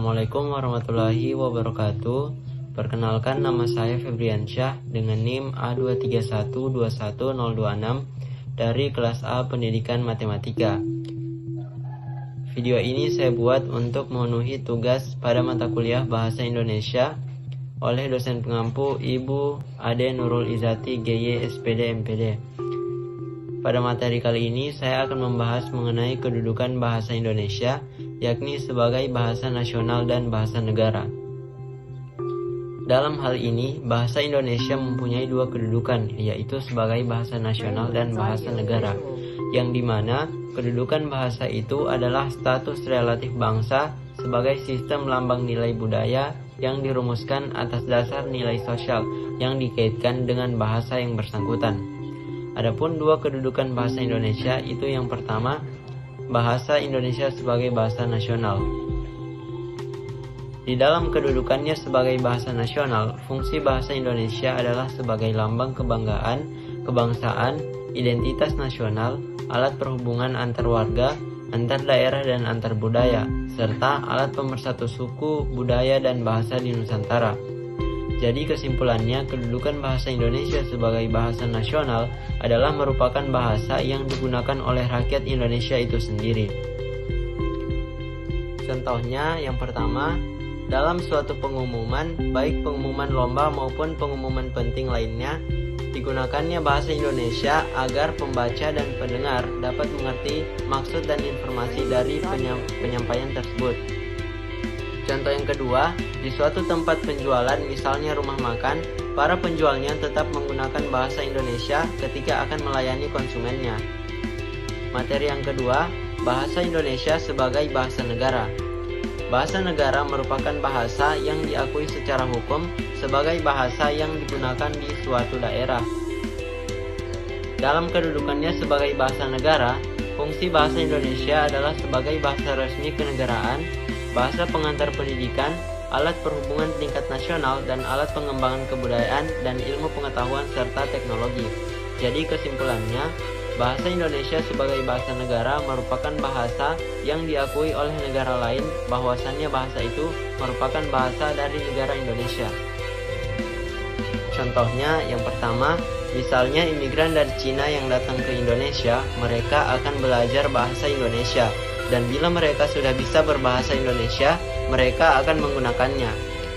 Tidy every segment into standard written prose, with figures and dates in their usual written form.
Assalamualaikum warahmatullahi wabarakatuh. Perkenalkan, nama saya Febriansyah dengan NIM A23121026 dari kelas A Pendidikan Matematika. Video ini saya buat untuk memenuhi tugas pada mata kuliah Bahasa Indonesia oleh dosen pengampu Ibu Ade Nurul Izati GY SPD MPD. Pada materi kali ini saya akan membahas mengenai kedudukan bahasa Indonesia, yakni sebagai bahasa nasional dan bahasa negara. Dalam hal ini, bahasa Indonesia mempunyai dua kedudukan, yaitu sebagai bahasa nasional dan bahasa negara, yang dimana kedudukan bahasa itu adalah status relatif bangsa sebagai sistem lambang nilai budaya yang dirumuskan atas dasar nilai sosial yang dikaitkan dengan bahasa yang bersangkutan. Adapun dua kedudukan bahasa Indonesia itu yang pertama, bahasa Indonesia sebagai bahasa nasional. Di dalam kedudukannya sebagai bahasa nasional, fungsi bahasa Indonesia adalah sebagai lambang kebanggaan, kebangsaan, identitas nasional, alat perhubungan antar warga, antar daerah dan antar budaya, serta alat pemersatu suku, budaya dan bahasa di Nusantara. Jadi kesimpulannya, kedudukan bahasa Indonesia sebagai bahasa nasional adalah merupakan bahasa yang digunakan oleh rakyat Indonesia itu sendiri. Contohnya, yang pertama, dalam suatu pengumuman, baik pengumuman lomba maupun pengumuman penting lainnya, digunakannya bahasa Indonesia agar pembaca dan pendengar dapat mengerti maksud dan informasi dari penyampaian tersebut. Contoh yang kedua, di suatu tempat penjualan, misalnya rumah makan, para penjualnya tetap menggunakan bahasa Indonesia ketika akan melayani konsumennya. Materi yang kedua, bahasa Indonesia sebagai bahasa negara. Bahasa negara merupakan bahasa yang diakui secara hukum sebagai bahasa yang digunakan di suatu daerah. Dalam kedudukannya sebagai bahasa negara, fungsi bahasa Indonesia adalah sebagai bahasa resmi kenegaraan, bahasa pengantar pendidikan, alat perhubungan tingkat nasional, dan alat pengembangan kebudayaan dan ilmu pengetahuan serta teknologi. Jadi kesimpulannya, bahasa Indonesia sebagai bahasa negara merupakan bahasa yang diakui oleh negara lain bahwasannya bahasa itu merupakan bahasa dari negara Indonesia. Contohnya, yang pertama, misalnya imigran dari Cina yang datang ke Indonesia, mereka akan belajar bahasa Indonesia. Dan bila mereka sudah bisa berbahasa Indonesia, mereka akan menggunakannya.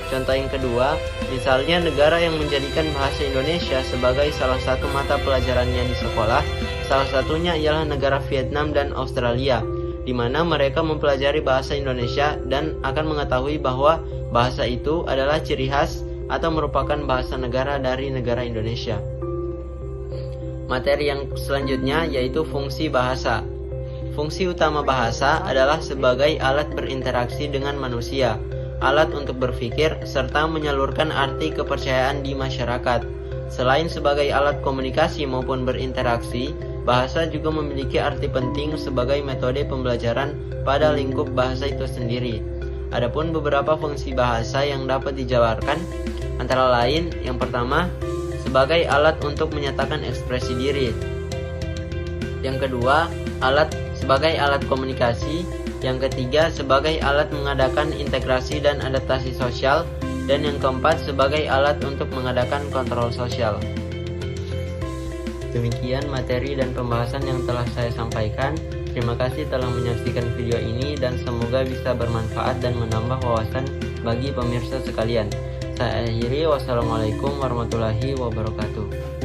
Contoh yang kedua, misalnya negara yang menjadikan bahasa Indonesia sebagai salah satu mata pelajarannya di sekolah, salah satunya ialah negara Vietnam dan Australia, di mana mereka mempelajari bahasa Indonesia dan akan mengetahui bahwa bahasa itu adalah ciri khas atau merupakan bahasa negara dari negara Indonesia. Materi yang selanjutnya yaitu fungsi bahasa. Fungsi utama bahasa adalah sebagai alat berinteraksi dengan manusia, alat untuk berpikir, serta menyalurkan arti kepercayaan di masyarakat. Selain sebagai alat komunikasi maupun berinteraksi, bahasa juga memiliki arti penting sebagai metode pembelajaran pada lingkup bahasa itu sendiri. Adapun beberapa fungsi bahasa yang dapat dijabarkan, antara lain, yang pertama, sebagai alat untuk menyatakan ekspresi diri. Yang kedua, sebagai alat komunikasi. Yang ketiga, sebagai alat mengadakan integrasi dan adaptasi sosial. Dan yang keempat, sebagai alat untuk mengadakan kontrol sosial. Demikian materi dan pembahasan yang telah saya sampaikan. Terima kasih telah menyaksikan video ini dan semoga bisa bermanfaat dan menambah wawasan bagi pemirsa sekalian. Saya akhiri, wassalamualaikum warahmatullahi wabarakatuh.